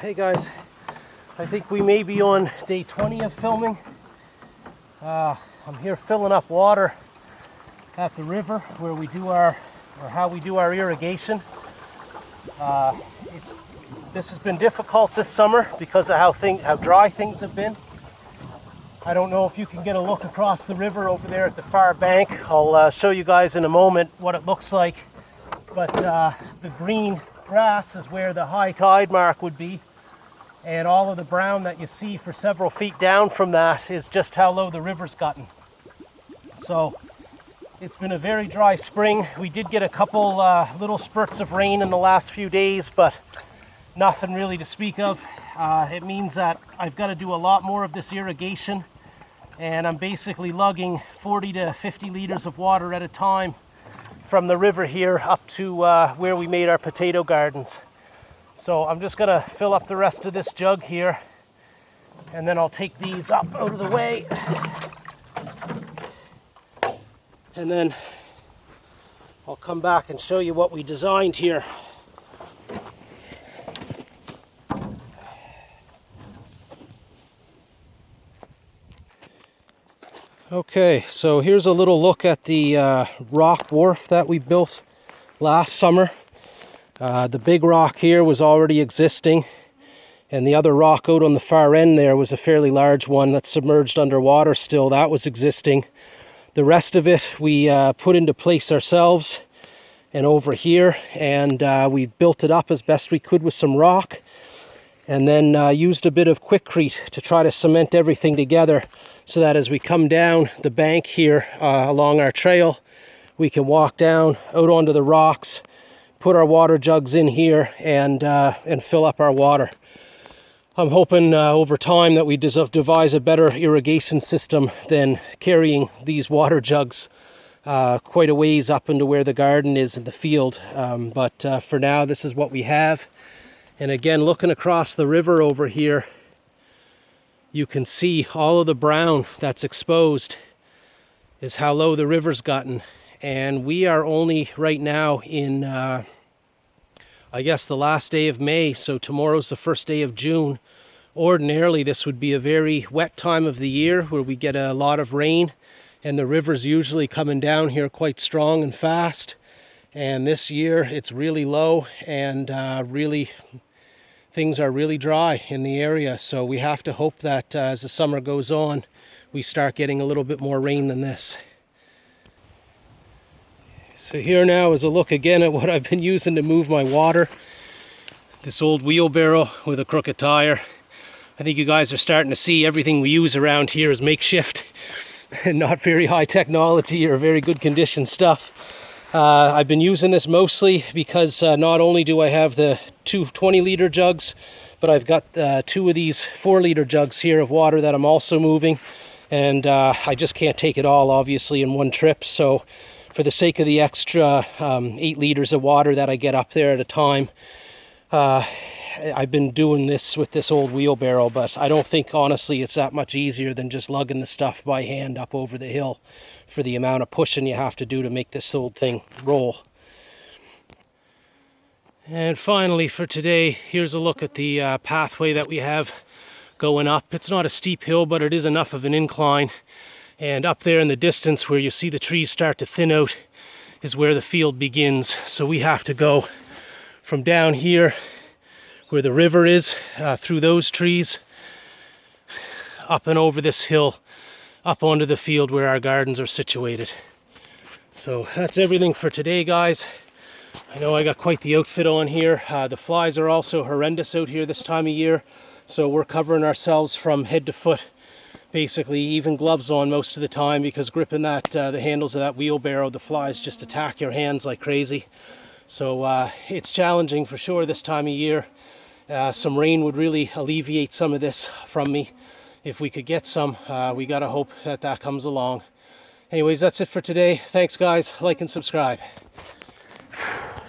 Hey guys, I think we may be on day 20 of filming. I'm here filling up water at the river where we do how we do our irrigation. This has been difficult this summer because of how dry things have been. I don't know if you can get a look across the river over there at the far bank. I'll show you guys in a moment what it looks like. But the green grass is where the high tide mark would be. And all of the brown that you see for several feet down from that is just how low the river's gotten. So it's been a very dry spring. We did get a couple little spurts of rain in the last few days, but nothing really to speak of. It means that I've got to do a lot more of this irrigation, and I'm basically lugging 40 to 50 liters of water at a time from the river here up to where we made our potato gardens. So I'm just gonna fill up the rest of this jug here, and then I'll take these up out of the way, and then I'll come back and show you what we designed here. Okay, so here's a little look at the rock wharf that we built last summer. The big rock here was already existing, and the other rock out on the far end there was a fairly large one that's submerged underwater still. That was existing. The rest of it we put into place ourselves and over here, and we built it up as best we could with some rock, and then used a bit of Quikrete to try to cement everything together so that as we come down the bank here along our trail, we can walk down out onto the rocks, put our water jugs in here, and fill up our water. I'm hoping over time that we devise a better irrigation system than carrying these water jugs quite a ways up into where the garden is in the field. But for now, this is what we have. And again, looking across the river over here, you can see all of the brown that's exposed is how low the river's gotten. And we are only right now in, I guess, the last day of May, so tomorrow's the first day of June. Ordinarily, this would be a very wet time of the year where we get a lot of rain, and the river's usually coming down here quite strong and fast. And this year, it's really low, and things are really dry in the area. So we have to hope that as the summer goes on, we start getting a little bit more rain than this. So here now is a look again at what I've been using to move my water. This old wheelbarrow with a crooked tire. I think you guys are starting to see everything we use around here is makeshift and not very high technology or very good condition stuff. I've been using this mostly because not only do I have the two 20-liter jugs, but I've got two of these 4-liter jugs here of water that I'm also moving, and I just can't take it all obviously in one trip. So for the sake of the extra 8 liters of water that I get up there at a time, I've been doing this with this old wheelbarrow, but I don't think honestly it's that much easier than just lugging the stuff by hand up over the hill for the amount of pushing you have to do to make this old thing roll. And finally for today, here's a look at the pathway that we have going up. It's not a steep hill, but it is enough of an incline. And up there in the distance where you see the trees start to thin out is where the field begins. So we have to go from down here where the river is, through those trees, up and over this hill, up onto the field where our gardens are situated. So that's everything for today, guys. I know I got quite the outfit on here. The flies are also horrendous out here this time of year, so we're covering ourselves from head to foot. Basically even gloves on most of the time, because gripping the handles of that wheelbarrow, the flies just attack your hands like crazy. So it's challenging for sure this time of year. Some rain would really alleviate some of this from me. If we could get some, we gotta hope that comes along. Anyways, that's it for today. Thanks guys, like and subscribe.